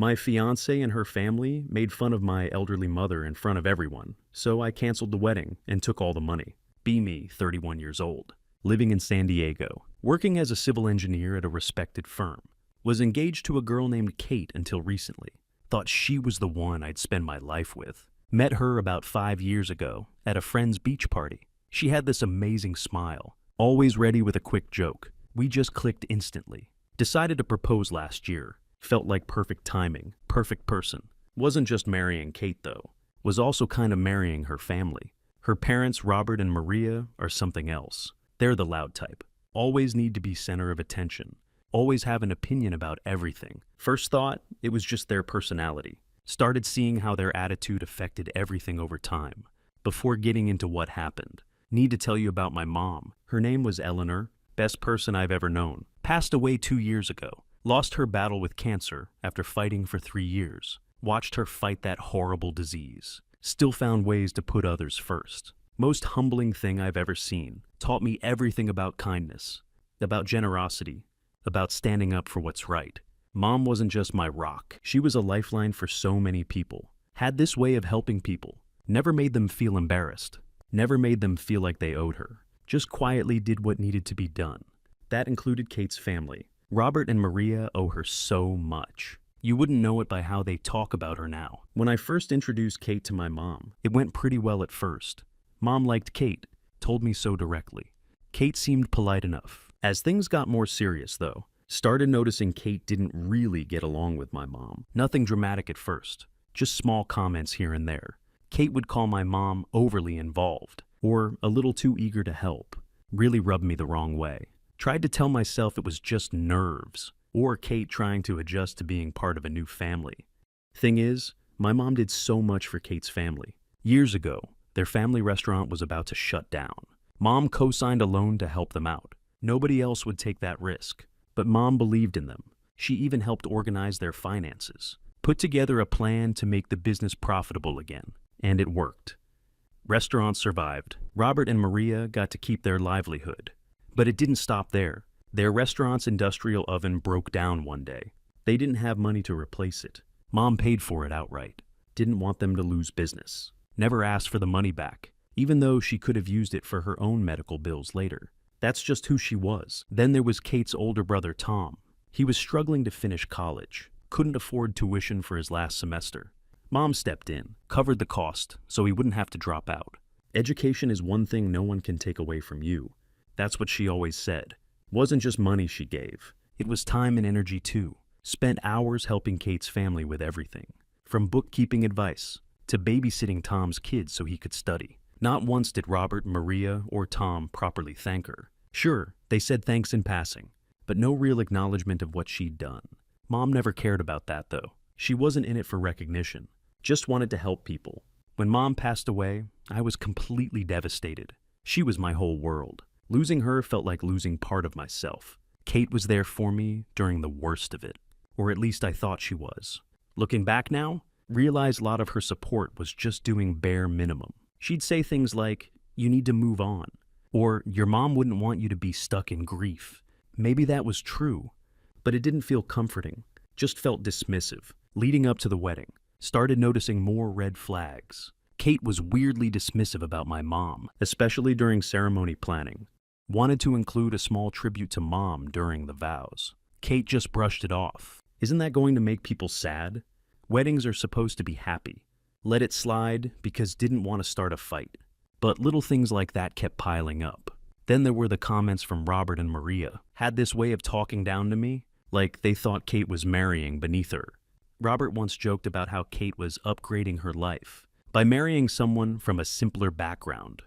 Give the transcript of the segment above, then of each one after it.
My fiancée and her family made fun of my elderly mother in front of everyone, so I canceled the wedding and took all the money. Be me, 31 years old, living in San Diego, working as a civil engineer at a respected firm. Was engaged to a girl named Kate until recently. Thought she was the one I'd spend my life with. Met her about 5 years ago at a friend's beach party. She had this amazing smile, always ready with a quick joke. We just clicked instantly. Decided to propose last year. Felt like perfect timing, perfect person. Wasn't just marrying Kate though. Was also kind of marrying her family. Her parents, Robert and Maria, are something else. They're the loud type. Always need to be center of attention. Always have an opinion about everything. First thought, it was just their personality. Started seeing how their attitude affected everything over time. Before getting into what happened, need to tell you about my mom. Her name was Eleanor, best person I've ever known. Passed away 2 years ago. Lost her battle with cancer after fighting for 3 years. Watched her fight that horrible disease. Still found ways to put others first. Most humbling thing I've ever seen. Taught me everything about kindness, about generosity, about standing up for what's right. Mom wasn't just my rock. She was a lifeline for so many people. Had this way of helping people. Never made them feel embarrassed. Never made them feel like they owed her. Just quietly did what needed to be done. That included Kate's family. Robert and Maria owe her so much. You wouldn't know it by how they talk about her now. When I first introduced Kate to my mom, it went pretty well at first. Mom liked Kate, told me so directly. Kate seemed polite enough. As things got more serious, though, started noticing Kate didn't really get along with my mom. Nothing dramatic at first, just small comments here and there. Kate would call my mom overly involved, or a little too eager to help. Really rubbed me the wrong way. Tried to tell myself it was just nerves, or Kate trying to adjust to being part of a new family. Thing is, my mom did so much for Kate's family. Years ago, their family restaurant was about to shut down. Mom co-signed a loan to help them out. Nobody else would take that risk, but Mom believed in them. She even helped organize their finances, put together a plan to make the business profitable again, and it worked. Restaurants survived. Robert and Maria got to keep their livelihood. But it didn't stop there. Their restaurant's industrial oven broke down one day. They didn't have money to replace it. Mom paid for it outright. Didn't want them to lose business. Never asked for the money back, even though she could have used it for her own medical bills later. That's just who she was. Then there was Kate's older brother, Tom. He was struggling to finish college. Couldn't afford tuition for his last semester. Mom stepped in, covered the cost, so he wouldn't have to drop out. Education is one thing no one can take away from you. That's what she always said. Wasn't just money she gave. It was time and energy too. Spent hours helping Kate's family with everything. From bookkeeping advice to babysitting Tom's kids so he could study. Not once did Robert, Maria, or Tom properly thank her. Sure, they said thanks in passing, but no real acknowledgement of what she'd done. Mom never cared about that though. She wasn't in it for recognition. Just wanted to help people. When Mom passed away, I was completely devastated. She was my whole world. Losing her felt like losing part of myself. Kate was there for me during the worst of it. Or at least I thought she was. Looking back now, realized a lot of her support was just doing bare minimum. She'd say things like, "You need to move on," or "Your mom wouldn't want you to be stuck in grief." Maybe that was true, but it didn't feel comforting, just felt dismissive. Leading up to the wedding, started noticing more red flags. Kate was weirdly dismissive about my mom, especially during ceremony planning. Wanted to include a small tribute to Mom during the vows. Kate just brushed it off. Isn't that going to make people sad? Weddings are supposed to be happy. Let it slide because didn't want to start a fight. But little things like that kept piling up. Then there were the comments from Robert and Maria. Had this way of talking down to me, like they thought Kate was marrying beneath her. Robert once joked about how Kate was upgrading her life by marrying someone from a simpler background.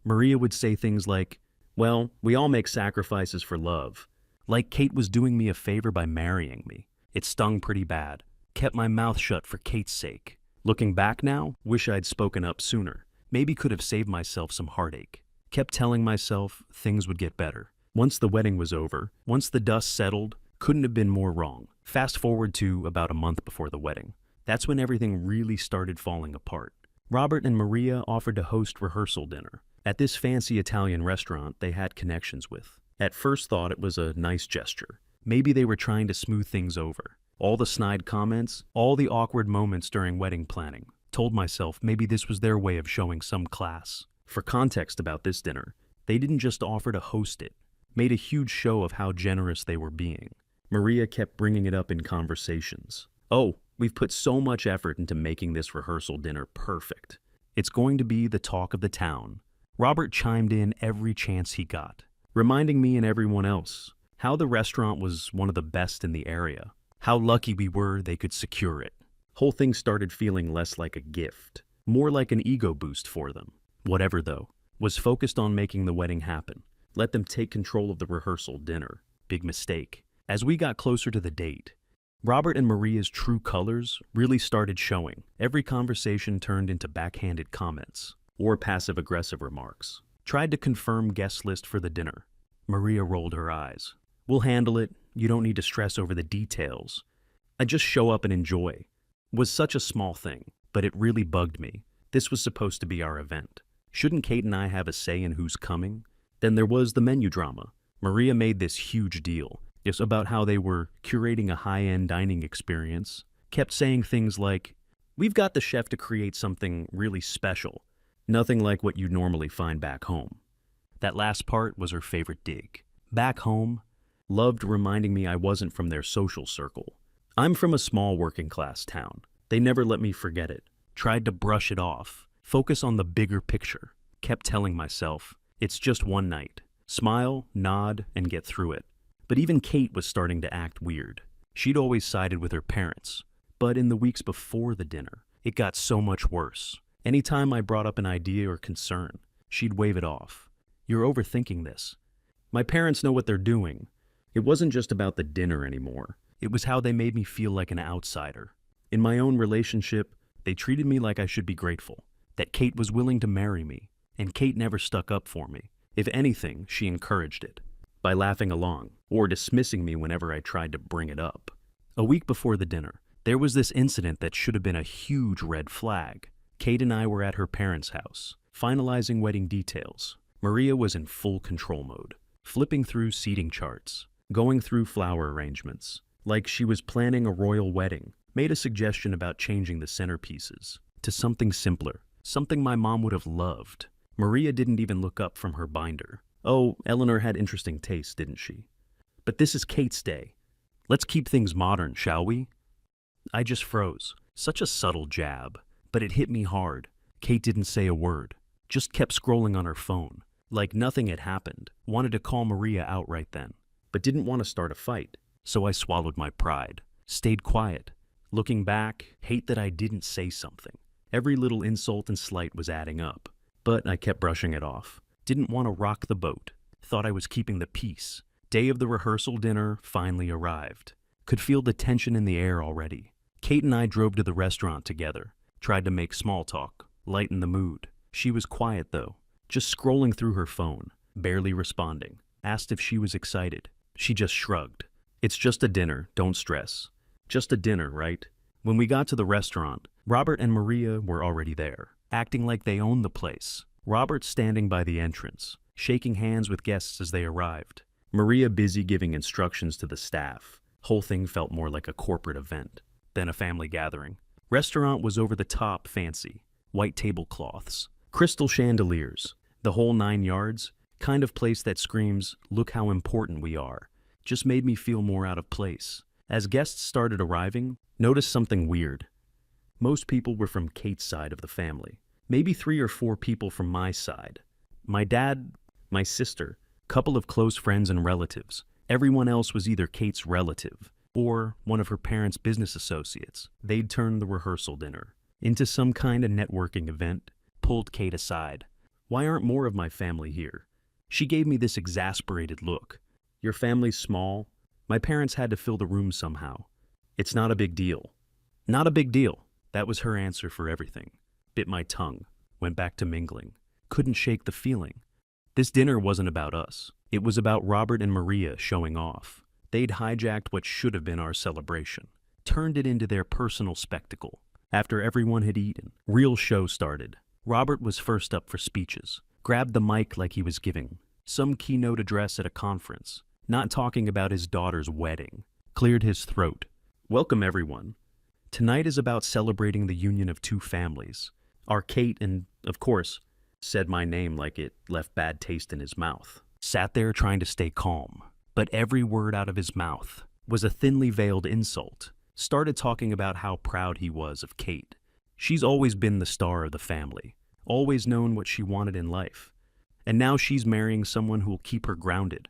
Maria would say things like, "Well, we all make sacrifices for love." Like Kate was doing me a favor by marrying me. It stung pretty bad. Kept my mouth shut for Kate's sake. Looking back now, wish I'd spoken up sooner. Maybe could have saved myself some heartache. Kept telling myself things would get better. Once the wedding was over, once the dust settled, couldn't have been more wrong. Fast forward to about a month before the wedding. That's when everything really started falling apart. Robert and Maria offered to host rehearsal dinner at this fancy Italian restaurant they had connections with. At first thought it was a nice gesture. Maybe they were trying to smooth things over. All the snide comments, all the awkward moments during wedding planning. Told myself maybe this was their way of showing some class. For context about this dinner, they didn't just offer to host it, made a huge show of how generous they were being. Maria kept bringing it up in conversations. Oh, we've put so much effort into making this rehearsal dinner perfect. It's going to be the talk of the town. Robert chimed in every chance he got, reminding me and everyone else how the restaurant was one of the best in the area, how lucky we were they could secure it. Whole thing started feeling less like a gift, more like an ego boost for them. Whatever, though, was focused on making the wedding happen. Let them take control of the rehearsal dinner. Big mistake. As we got closer to the date, Robert and Maria's true colors really started showing. Every conversation turned into backhanded comments or passive-aggressive remarks. Tried to confirm guest list for the dinner. Maria rolled her eyes. We'll handle it. You don't need to stress over the details. I just show up and enjoy. Was such a small thing, but it really bugged me. This was supposed to be our event. Shouldn't Kate and I have a say in who's coming? Then there was the menu drama. Maria made this huge deal. It's about how they were curating a high-end dining experience. Kept saying things like, we've got the chef to create something really special. Nothing like what you normally find back home. That last part was her favorite dig. Back home, loved reminding me I wasn't from their social circle. I'm from a small working-class town. They never let me forget it. Tried to brush it off. Focus on the bigger picture. Kept telling myself, it's just one night. Smile, nod, and get through it. But even Kate was starting to act weird. She'd always sided with her parents. But in the weeks before the dinner, it got so much worse. Anytime I brought up an idea or concern, she'd wave it off. You're overthinking this. My parents know what they're doing. It wasn't just about the dinner anymore. It was how they made me feel like an outsider. In my own relationship, they treated me like I should be grateful. That Kate was willing to marry me. And Kate never stuck up for me. If anything, she encouraged it. By laughing along, or dismissing me whenever I tried to bring it up. A week before the dinner, there was this incident that should have been a huge red flag. Kate and I were at her parents' house, finalizing wedding details. Maria was in full control mode, flipping through seating charts, going through flower arrangements, like she was planning a royal wedding, made a suggestion about changing the centerpieces to something simpler, something my mom would have loved. Maria didn't even look up from her binder. Oh, Eleanor had interesting taste, didn't she? But this is Kate's day. Let's keep things modern, shall we? I just froze. Such a subtle jab, but it hit me hard. Kate didn't say a word, just kept scrolling on her phone, like nothing had happened. Wanted to call Maria out right then, but didn't want to start a fight. So I swallowed my pride, stayed quiet. Looking back, hate that I didn't say something. Every little insult and slight was adding up, but I kept brushing it off. Didn't want to rock the boat. Thought I was keeping the peace. Day of the rehearsal dinner finally arrived. Could feel the tension in the air already. Kate and I drove to the restaurant together. Tried to make small talk, lighten the mood. She was quiet though, just scrolling through her phone, barely responding. Asked if she was excited. She just shrugged. It's just a dinner, don't stress. Just a dinner, right? When we got to the restaurant, Robert and Maria were already there, acting like they owned the place. Robert standing by the entrance, shaking hands with guests as they arrived. Maria busy giving instructions to the staff. Whole thing felt more like a corporate event than a family gathering. Restaurant was over the top fancy. White tablecloths, crystal chandeliers, the whole 9 yards. Kind of place that screams, look how important we are. Just made me feel more out of place. As guests started arriving, noticed something weird. Most people were from Kate's side of the family. Maybe 3 or 4 people from my side. My dad, my sister, couple of close friends and relatives. Everyone else was either Kate's relative or one of her parents' business associates. They'd turned the rehearsal dinner into some kind of networking event, pulled Kate aside. Why aren't more of my family here? She gave me this exasperated look. Your family's small. My parents had to fill the room somehow. It's not a big deal. Not a big deal. That was her answer for everything. Bit my tongue, went back to mingling. Couldn't shake the feeling. This dinner wasn't about us. It was about Robert and Maria showing off. They'd hijacked what should have been our celebration, turned it into their personal spectacle. After everyone had eaten, real show started. Robert was first up for speeches, grabbed the mic like he was giving some keynote address at a conference, not talking about his daughter's wedding. Cleared his throat. Welcome, everyone. Tonight is about celebrating the union of two families. Our Kate and, of course, said my name like it left bad taste in his mouth. Sat there trying to stay calm, but every word out of his mouth was a thinly veiled insult. Started talking about how proud he was of Kate. She's always been the star of the family, always known what she wanted in life. And now she's marrying someone who'll keep her grounded.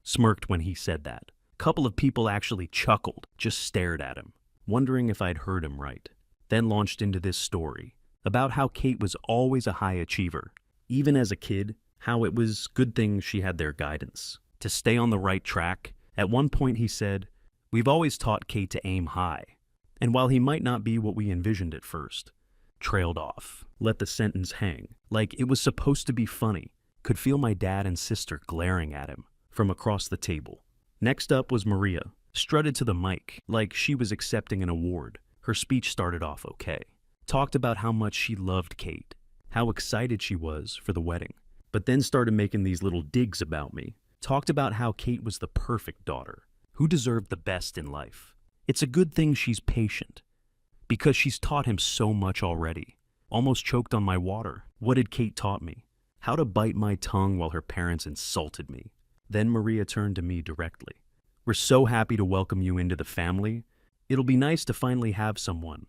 Smirked when he said that. Couple of people actually chuckled, just stared at him, wondering if I'd heard him right. Then launched into this story about how Kate was always a high achiever. Even as a kid, how it was good thing she had their guidance. To stay on the right track, at one point he said, "We've always taught Kate to aim high." And while he might not be what we envisioned at first, trailed off, let the sentence hang, like it was supposed to be funny. Could feel my dad and sister glaring at him from across the table. Next up was Maria, strutted to the mic like she was accepting an award. Her speech started off okay. Talked about how much she loved Kate, how excited she was for the wedding, but then started making these little digs about me. Talked about how Kate was the perfect daughter, who deserved the best in life. It's a good thing she's patient, because she's taught him so much already. Almost choked on my water. What had Kate taught me? How to bite my tongue while her parents insulted me. Then Maria turned to me directly. "We're so happy to welcome you into the family. It'll be nice to finally have someone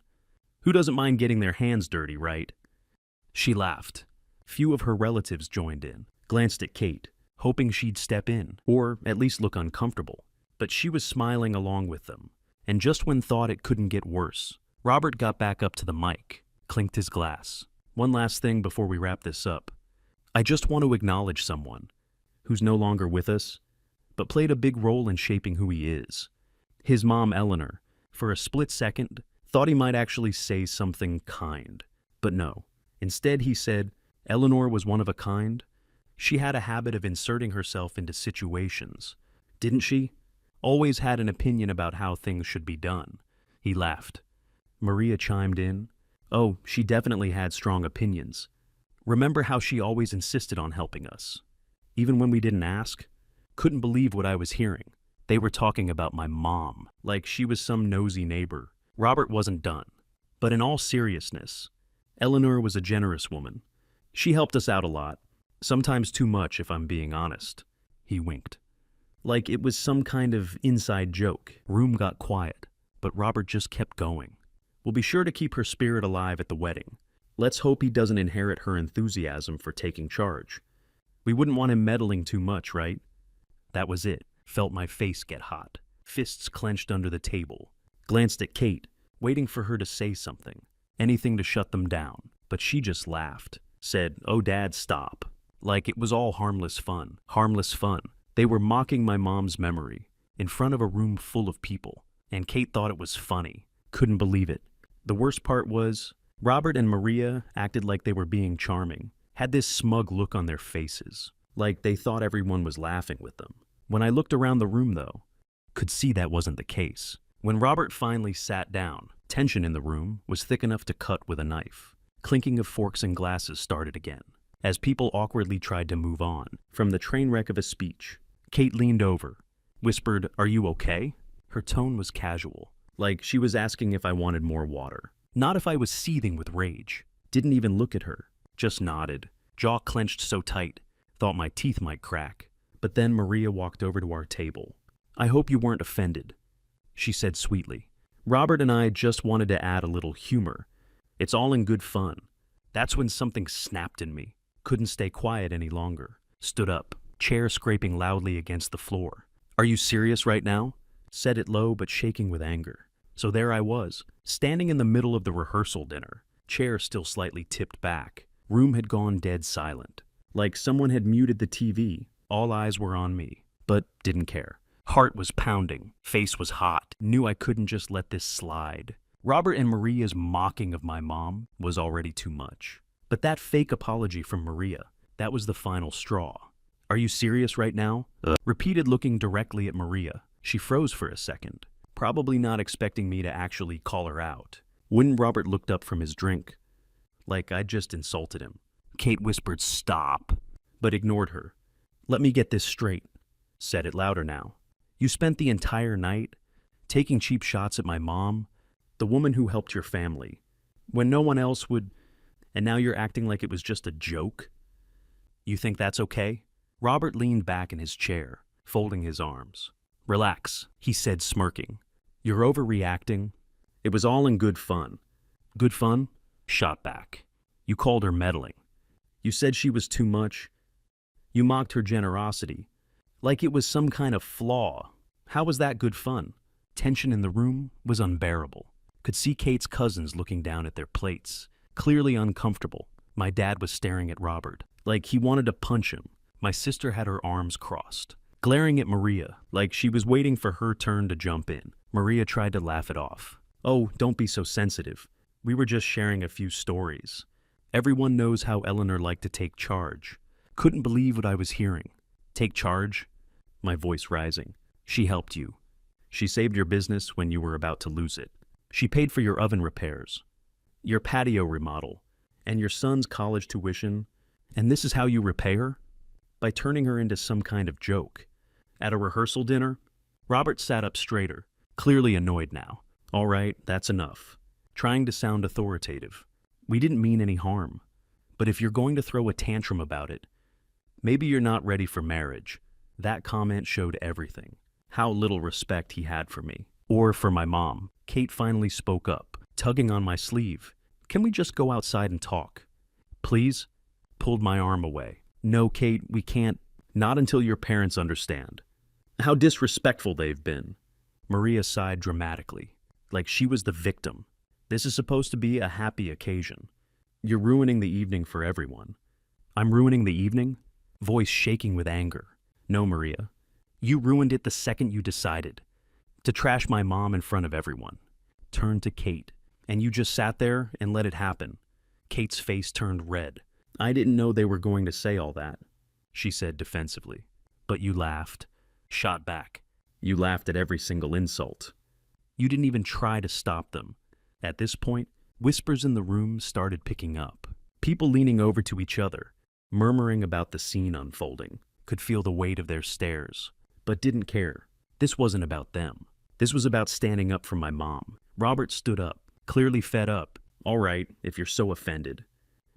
who doesn't mind getting their hands dirty, right?" She laughed. Few of her relatives joined in. Glanced at Kate, hoping she'd step in, or at least look uncomfortable. But she was smiling along with them. And just when thought it couldn't get worse, Robert got back up to the mic, clinked his glass. "One last thing before we wrap this up. I just want to acknowledge someone who's no longer with us, but played a big role in shaping who he is. His mom, Eleanor, for a split second, thought he might actually say something kind. But no. Instead, he said, Eleanor was one of a kind. She had a habit of inserting herself into situations. Didn't she? Always had an opinion about how things should be done." He laughed. Maria chimed in. "Oh, she definitely had strong opinions. Remember how she always insisted on helping us? Even when we didn't ask? Couldn't believe what I was hearing. They were talking about my mom, like she was some nosy neighbor." Robert wasn't done. But in all seriousness, Eleanor was a generous woman. She helped us out a lot. Sometimes too much, if I'm being honest. He winked. Like it was some kind of inside joke. Room got quiet, but Robert just kept going. "We'll be sure to keep her spirit alive at the wedding. Let's hope he doesn't inherit her enthusiasm for taking charge. We wouldn't want him meddling too much, right?" That was it. Felt my face get hot. Fists clenched under the table. Glanced at Kate, waiting for her to say something. Anything to shut them down. But she just laughed. Said, "Oh, Dad, stop." Like it was all harmless fun. Harmless fun. They were mocking my mom's memory in front of a room full of people. And Kate thought it was funny. Couldn't believe it. The worst part was, Robert and Maria acted like they were being charming. Had this smug look on their faces, like they thought everyone was laughing with them. When I looked around the room, though, could see that wasn't the case. When Robert finally sat down, tension in the room was thick enough to cut with a knife. Clinking of forks and glasses started again. As people awkwardly tried to move on from the train wreck of a speech, Kate leaned over, whispered, "Are you okay?" Her tone was casual, like she was asking if I wanted more water. Not if I was seething with rage. Didn't even look at her. Just nodded, jaw clenched so tight, thought my teeth might crack. But then Maria walked over to our table. "I hope you weren't offended," she said sweetly. "Robert and I just wanted to add a little humor. It's all in good fun." That's when something snapped in me. Couldn't stay quiet any longer. Stood up, chair scraping loudly against the floor. "Are you serious right now?" Said it low but shaking with anger. So there I was, standing in the middle of the rehearsal dinner, chair still slightly tipped back. Room had gone dead silent. Like someone had muted the TV. All eyes were on me, but didn't care. Heart was pounding. Face was hot. Knew I couldn't just let this slide. Robert and Maria's mocking of my mom was already too much. But that fake apology from Maria, that was the final straw. "Are you serious right now?" Repeated, looking directly at Maria. She froze for a second, probably not expecting me to actually call her out. When Robert looked up from his drink, like I'd just insulted him. Kate whispered, "Stop," but ignored her. "Let me get this straight." Said it louder now. "You spent the entire night taking cheap shots at my mom, the woman who helped your family, when no one else would, and now you're acting like it was just a joke? You think that's okay? Robert leaned back in his chair, folding his arms. Relax, he said, smirking. You're overreacting. It was all in good fun. Good fun? Shot back. You called her meddling. You said she was too much. You mocked her generosity, like it was some kind of flaw. How was that good fun? Tension in the room was unbearable. Could see Kate's cousins looking down at their plates, clearly uncomfortable. My dad was staring at Robert, like he wanted to punch him. My sister had her arms crossed, glaring at Maria, like she was waiting for her turn to jump in. Maria tried to laugh it off. Oh, don't be so sensitive. We were just sharing a few stories. Everyone knows how Eleanor liked to take charge. Couldn't believe what I was hearing. Take charge? My voice rising. She helped you. She saved your business when you were about to lose it. She paid for your oven repairs, your patio remodel, and your son's college tuition. And this is how you repay her? By turning her into some kind of joke. At a rehearsal dinner, Robert sat up straighter, clearly annoyed now. All right, that's enough. Trying to sound authoritative. We didn't mean any harm. But if you're going to throw a tantrum about it, maybe you're not ready for marriage. That comment showed everything. How little respect he had for me. Or for my mom. Kate finally spoke up, tugging on my sleeve. Can we just go outside and talk? Please? Pulled my arm away. No, Kate, we can't. Not until your parents understand. How disrespectful they've been. Maria sighed dramatically, like she was the victim. This is supposed to be a happy occasion. You're ruining the evening for everyone. I'm ruining the evening? Voice shaking with anger. No, Maria. You ruined it the second you decided to trash my mom in front of everyone. Turned to Kate, and you just sat there and let it happen. Kate's face turned red. I didn't know they were going to say all that, she said defensively. But you laughed. Shot back. You laughed at every single insult. You didn't even try to stop them. At this point, whispers in the room started picking up. People leaning over to each other, murmuring about the scene unfolding, could feel the weight of their stares, but didn't care. This wasn't about them. This was about standing up for my mom. Robert stood up, clearly fed up. All right, if you're so offended.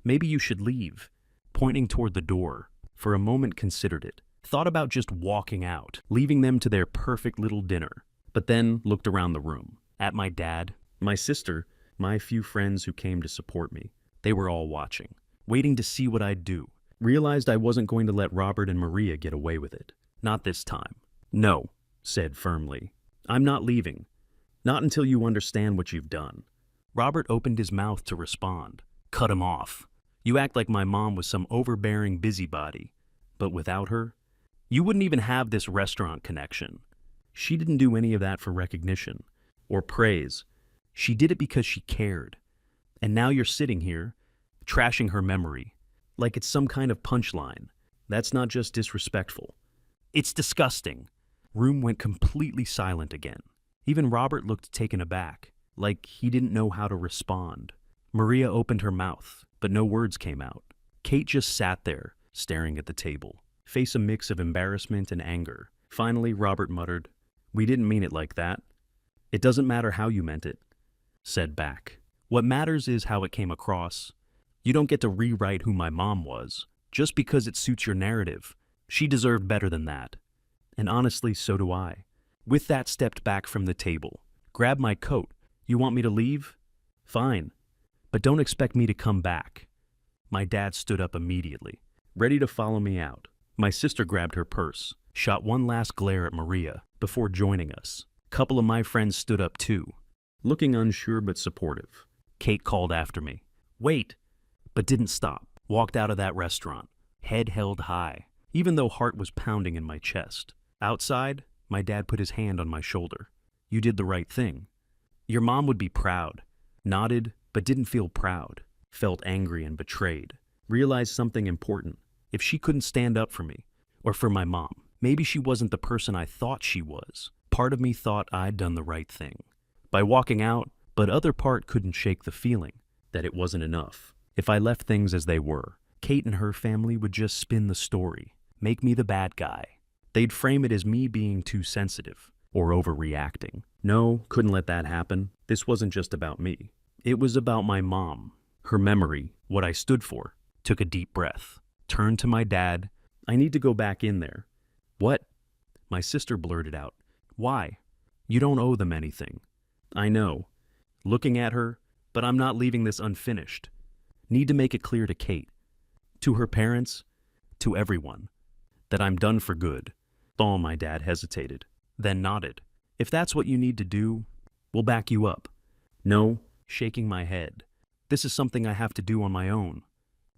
Maybe you should leave. Pointing toward the door, for a moment considered it. Thought about just walking out, leaving them to their perfect little dinner. But then looked around the room. At my dad, my sister, my few friends who came to support me. They were all watching, waiting to see what I'd do. Realized I wasn't going to let Robert and Maria get away with it. Not this time. No, said firmly. I'm not leaving. Not until you understand what you've done. Robert opened his mouth to respond. Cut him off. You act like my mom was some overbearing busybody. But without her, you wouldn't even have this restaurant connection. She didn't do any of that for recognition or praise. She did it because she cared. And now you're sitting here, trashing her memory, like it's some kind of punchline. That's not just disrespectful. It's disgusting. Room went completely silent again. Even Robert looked taken aback, like he didn't know how to respond. Maria opened her mouth, but no words came out. Kate just sat there, staring at the table, face a mix of embarrassment and anger. Finally, Robert muttered, "We didn't mean it like that." "It doesn't matter how you meant it," said back. "What matters is how it came across. You don't get to rewrite who my mom was, just because it suits your narrative. She deserved better than that. And honestly, so do I." With that, stepped back from the table, grabbed my coat. "You want me to leave? Fine. But don't expect me to come back." My dad stood up immediately, ready to follow me out. My sister grabbed her purse, shot one last glare at Maria before joining us. A couple of my friends stood up too, looking unsure but supportive. Kate called after me, "Wait," but didn't stop. Walked out of that restaurant, head held high, even though heart was pounding in my chest. Outside, my dad put his hand on my shoulder. "You did the right thing. Your mom would be proud." Nodded, but didn't feel proud. Felt angry and betrayed. Realized something important. If she couldn't stand up for me, or for my mom, maybe she wasn't the person I thought she was. Part of me thought I'd done the right thing by walking out, but other part couldn't shake the feeling that it wasn't enough. If I left things as they were, Kate and her family would just spin the story, make me the bad guy. They'd frame it as me being too sensitive, or overreacting. No, couldn't let that happen. This wasn't just about me. It was about my mom, her memory, what I stood for. Took a deep breath, turned to my dad. I need to go back in there. What? My sister blurted out. Why? You don't owe them anything. I know. Looking at her, but I'm not leaving this unfinished. Need to make it clear to Kate, to her parents, to everyone, that I'm done for good. Oh, my dad hesitated, then nodded. If that's what you need to do, we'll back you up. No, shaking my head. This is something I have to do on my own.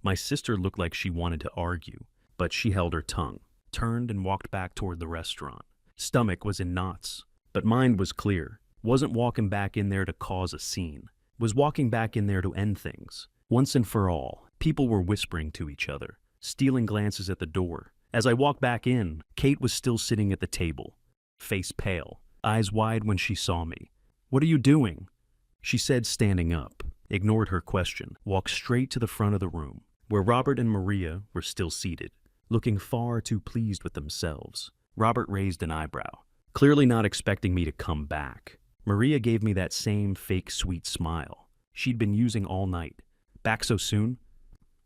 My sister looked like she wanted to argue, but she held her tongue, turned and walked back toward the restaurant. Stomach was in knots, but mind was clear. Wasn't walking back in there to cause a scene. Was walking back in there to end things. Once and for all, people were whispering to each other, stealing glances at the door. As I walked back in, Kate was still sitting at the table, face pale, eyes wide when she saw me. What are you doing? She said, standing up, ignored her question, walked straight to the front of the room, where Robert and Maria were still seated, looking far too pleased with themselves. Robert raised an eyebrow, clearly not expecting me to come back. Maria gave me that same fake sweet smile she'd been using all night. Back so soon?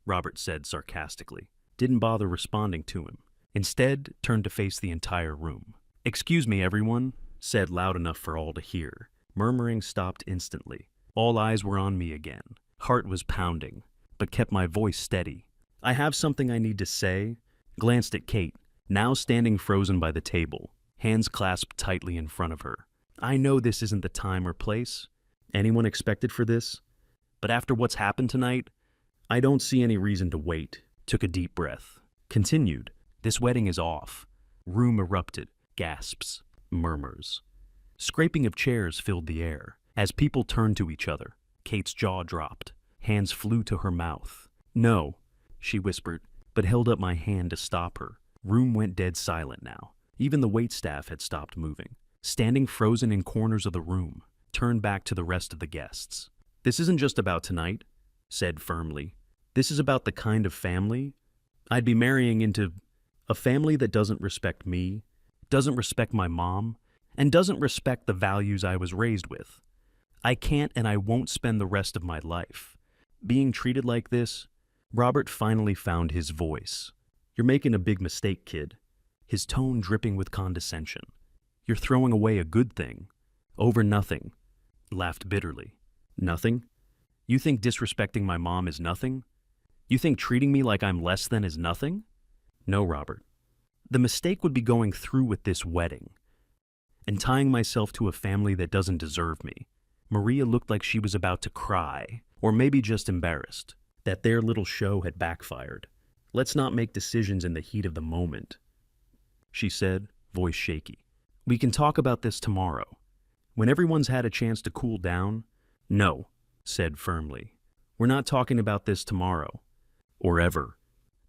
Robert said sarcastically. Didn't bother responding to him. Instead, turned to face the entire room. Excuse me, everyone, said loud enough for all to hear. Murmuring stopped instantly. All eyes were on me again. Heart was pounding, but kept my voice steady. I have something I need to say. Glanced at Kate, now standing frozen by the table, hands clasped tightly in front of her. I know this isn't the time or place anyone expected for this, but after what's happened tonight, I don't see any reason to wait. Took a deep breath. Continued. This wedding is off. Room erupted. Gasps. Murmurs. Scraping of chairs filled the air. As people turned to each other, Kate's jaw dropped. Hands flew to her mouth. No, she whispered, but held up my hand to stop her. Room went dead silent now. Even the waitstaff had stopped moving. Standing frozen in corners of the room, turned back to the rest of the guests. This isn't just about tonight, said firmly. This is about the kind of family I'd be marrying into. A family that doesn't respect me, doesn't respect my mom, and doesn't respect the values I was raised with. I can't and I won't spend the rest of my life being treated like this. Robert finally found his voice. You're making a big mistake, kid. His tone dripping with condescension. You're throwing away a good thing over nothing. Laughed bitterly. Nothing? You think disrespecting my mom is nothing? You think treating me like I'm less than is nothing? No, Robert. The mistake would be going through with this wedding and tying myself to a family that doesn't deserve me. Maria looked like she was about to cry, or maybe just embarrassed, that their little show had backfired. Let's not make decisions in the heat of the moment, she said, voice shaky. We can talk about this tomorrow, when everyone's had a chance to cool down. No, said firmly. We're not talking about this tomorrow, or ever.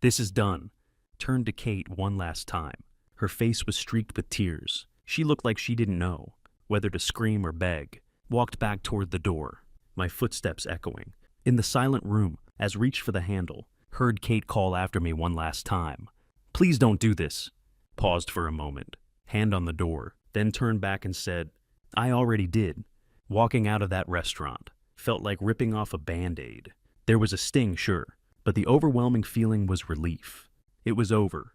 This is done. Turned to Kate one last time. Her face was streaked with tears. She looked like she didn't know whether to scream or beg. Walked back toward the door, my footsteps echoing. In the silent room, as reached for the handle, heard Kate call after me one last time. Please don't do this. Paused for a moment, hand on the door, then turned back and said, I already did. Walking out of that restaurant felt like ripping off a Band-Aid. There was a sting, sure, but the overwhelming feeling was relief. It was over.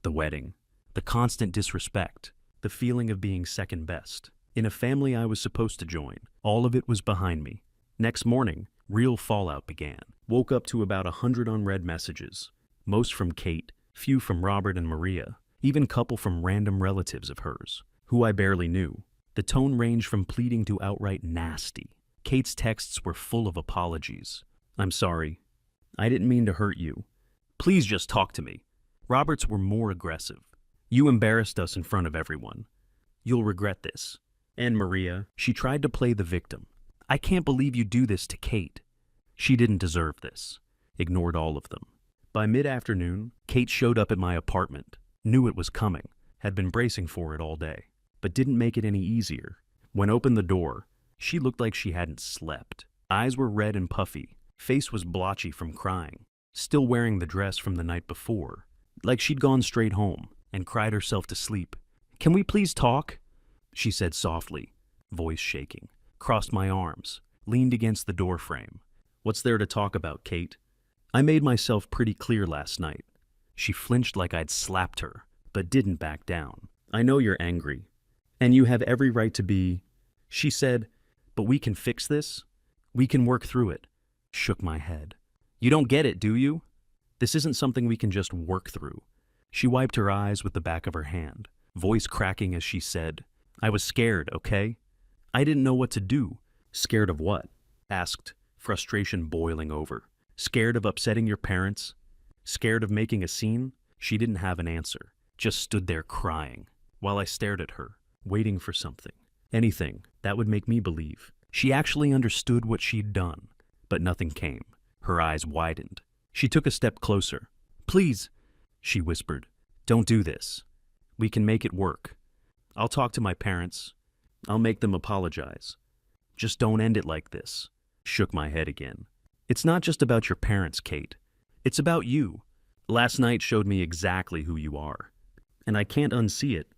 The wedding, the constant disrespect, the feeling of being second best. In a family I was supposed to join, all of it was behind me. Next morning, real fallout began. Woke up to about 100 unread messages, most from Kate, few from Robert and Maria, even couple from random relatives of hers, who I barely knew. The tone ranged from pleading to outright nasty. Kate's texts were full of apologies. I'm sorry. I didn't mean to hurt you. Please just talk to me. Robert's were more aggressive. You embarrassed us in front of everyone. You'll regret this. And Maria, she tried to play the victim. I can't believe you do this to Kate. She didn't deserve this. Ignored all of them. By mid-afternoon, Kate showed up at my apartment. Knew it was coming. Had been bracing for it all day. But didn't make it any easier. When opened the door, she looked like she hadn't slept. Eyes were red and puffy. Face was blotchy from crying. Still wearing the dress from the night before. Like she'd gone straight home and cried herself to sleep. Can we please talk? she said softly, voice shaking. Crossed my arms, leaned against the door frame. What's there to talk about, Kate? I made myself pretty clear last night. She flinched like I'd slapped her, but didn't back down. I know you're angry, and you have every right to be, she said, but we can fix this. We can work through it. Shook my head. You don't get it, do you? This isn't something we can just work through. She wiped her eyes with the back of her hand, voice cracking as she said, I was scared, okay? I didn't know what to do. Scared of what? Asked, frustration boiling over. Scared of upsetting your parents? Scared of making a scene? She didn't have an answer, just stood there crying, while I stared at her, waiting for something. Anything that would make me believe. She actually understood what she'd done, but nothing came. Her eyes widened. She took a step closer. Please, she whispered, don't do this. We can make it work. I'll talk to my parents. I'll make them apologize. Just don't end it like this. Shook my head again. It's not just about your parents, Kate. It's about you. Last night showed me exactly who you are. And I can't unsee it.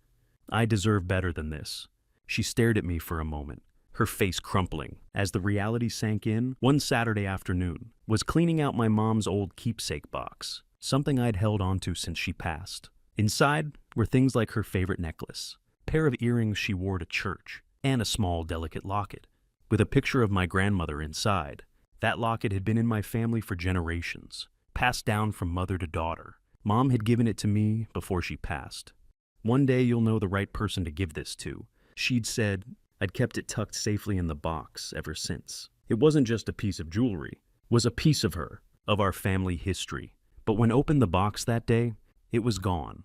I deserve better than this. She stared at me for a moment, her face crumpling. As the reality sank in, one Saturday afternoon, was cleaning out my mom's old keepsake box, something I'd held onto since she passed. Inside were things like her favorite necklace, pair of earrings she wore to church, and a small, delicate locket, with a picture of my grandmother inside. That locket had been in my family for generations, passed down from mother to daughter. Mom had given it to me before she passed. One day you'll know the right person to give this to. She'd said. I'd kept it tucked safely in the box ever since. It wasn't just a piece of jewelry. It was a piece of her, of our family history. But when opened the box that day, it was gone.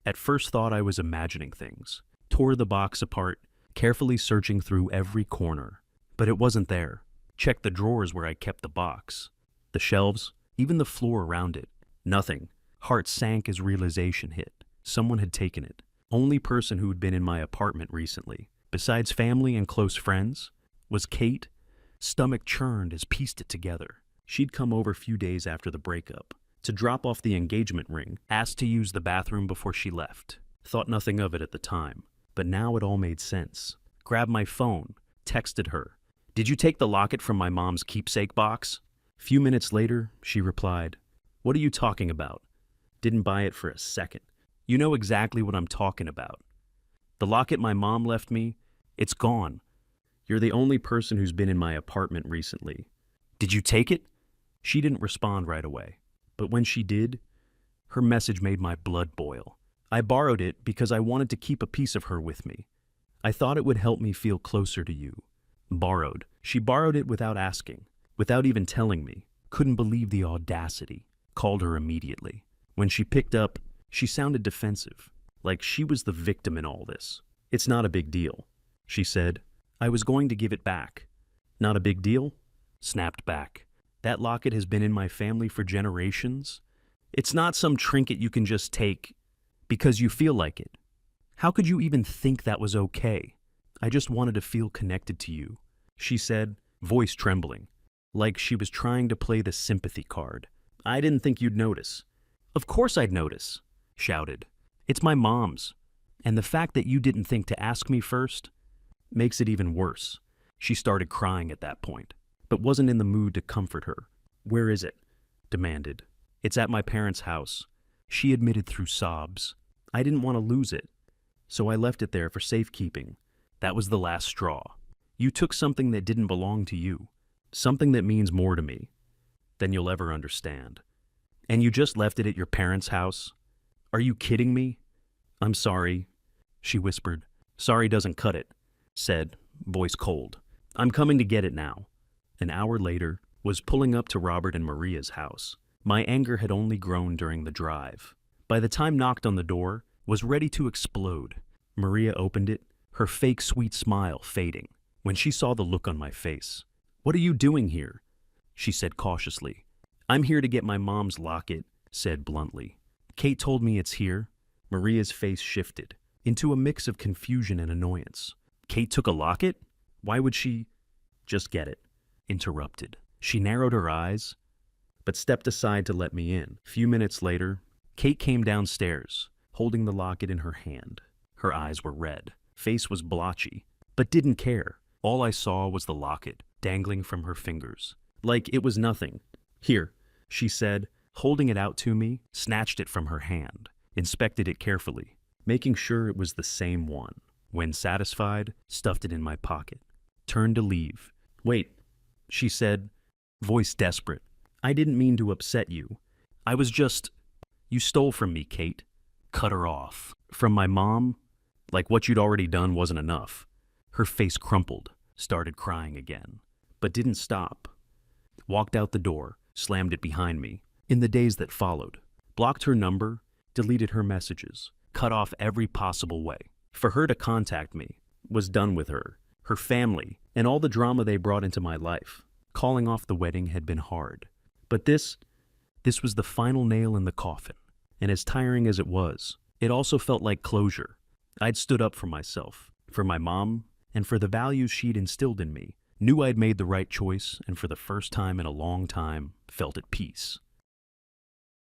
At first thought I was imagining things. Tore the box apart, carefully searching through every corner. But it wasn't there. Checked the drawers where I kept the box. The shelves, even the floor around it. Nothing. Heart sank as realization hit. Someone had taken it. Only person who'd been in my apartment recently, besides family and close friends, was Kate. Stomach churned as pieced it together. She'd come over a few days after the breakup to drop off the engagement ring, asked to use the bathroom before she left. Thought nothing of it at the time, but now it all made sense. Grabbed my phone, texted her. Did you take the locket from my mom's keepsake box? A few minutes later, she replied, What are you talking about? Didn't buy it for a second. You know exactly what I'm talking about. The locket my mom left me, it's gone. You're the only person who's been in my apartment recently. Did you take it? She didn't respond right away, but when she did, her message made my blood boil. I borrowed it because I wanted to keep a piece of her with me. I thought it would help me feel closer to you. Borrowed. She borrowed it without asking, without even telling me. Couldn't believe the audacity. Called her immediately. When she picked up, she sounded defensive, like she was the victim in all this. It's not a big deal, she said. I was going to give it back. Not a big deal? Snapped back. That locket has been in my family for generations. It's not some trinket you can just take because you feel like it. How could you even think that was okay? I just wanted to feel connected to you, she said, voice trembling, like she was trying to play the sympathy card. I didn't think you'd notice. Of course I'd notice, shouted. It's my mom's. And the fact that you didn't think to ask me first makes it even worse. She started crying at that point, but wasn't in the mood to comfort her. Where is it? Demanded. It's at my parents' house, she admitted through sobs. I didn't want to lose it, so I left it there for safekeeping. That was the last straw. You took something that didn't belong to you, something that means more to me than you'll ever understand. And you just left it at your parents' house? Are you kidding me? I'm sorry, she whispered. Sorry doesn't cut it, said, voice cold. I'm coming to get it now. An hour later, was pulling up to Robert and Maria's house. My anger had only grown during the drive. By the time knocked on the door, was ready to explode. Maria opened it, her fake sweet smile fading, when she saw the look on my face. What are you doing here? She said cautiously. I'm here to get my mom's locket, said bluntly. Kate told me it's here. Maria's face shifted into a mix of confusion and annoyance. Kate took a locket? Why would she? Just get it, interrupted. She narrowed her eyes, but stepped aside to let me in. A few minutes later, Kate came downstairs, holding the locket in her hand. Her eyes were red. face was blotchy, but didn't care. All I saw was the locket dangling from her fingers, like it was nothing. "Here," she said, holding it out to me, snatched it from her hand, inspected it carefully, making sure it was the same one. When satisfied, stuffed it in my pocket, turned to leave. "Wait," she said, voice desperate. "I didn't mean to upset you. I was just... You stole from me, Kate." Cut her off. From my mom? Like what you'd already done wasn't enough. Her face crumpled, started crying again, but didn't stop. Walked out the door, slammed it behind me. In the days that followed, blocked her number, deleted her messages, cut off every possible way. For her to contact me, was done with her, her family, and all the drama they brought into my life. Calling off the wedding had been hard. But this was the final nail in the coffin. And as tiring as it was, it also felt like closure. I'd stood up for myself, for my mom, and for the values she'd instilled in me. Knew I'd made the right choice, and for the first time in a long time, felt at peace.